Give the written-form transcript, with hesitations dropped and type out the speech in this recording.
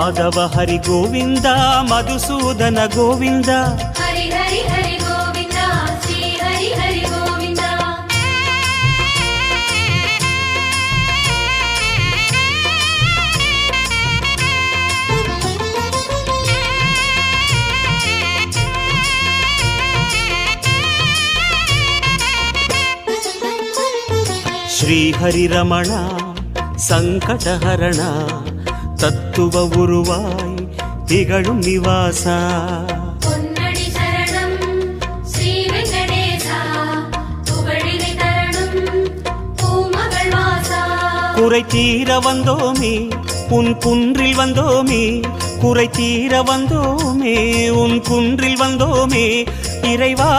மாதவ ஹரி கோவிந்த மதுசூதன கோவிந்த ஹரி ஹரி ஹரி கோவிந்த ஸ்ரீ ஹரி ஹரி கோவிந்த ஸ்ரீ ஹரி ரமண சங்கடஹரண தத்துவ உருவாய் திகழும் நிவாசா பொன்னடி சரணம் ஸ்ரீ வெங்கடேசா புகழினை தரணும் பூமகள் வாசா குறை தீர வந்தோமே உன் குன்றில் வந்தோமே குறை தீர வந்தோமே உன் குன்றில் வந்தோமே இறைவா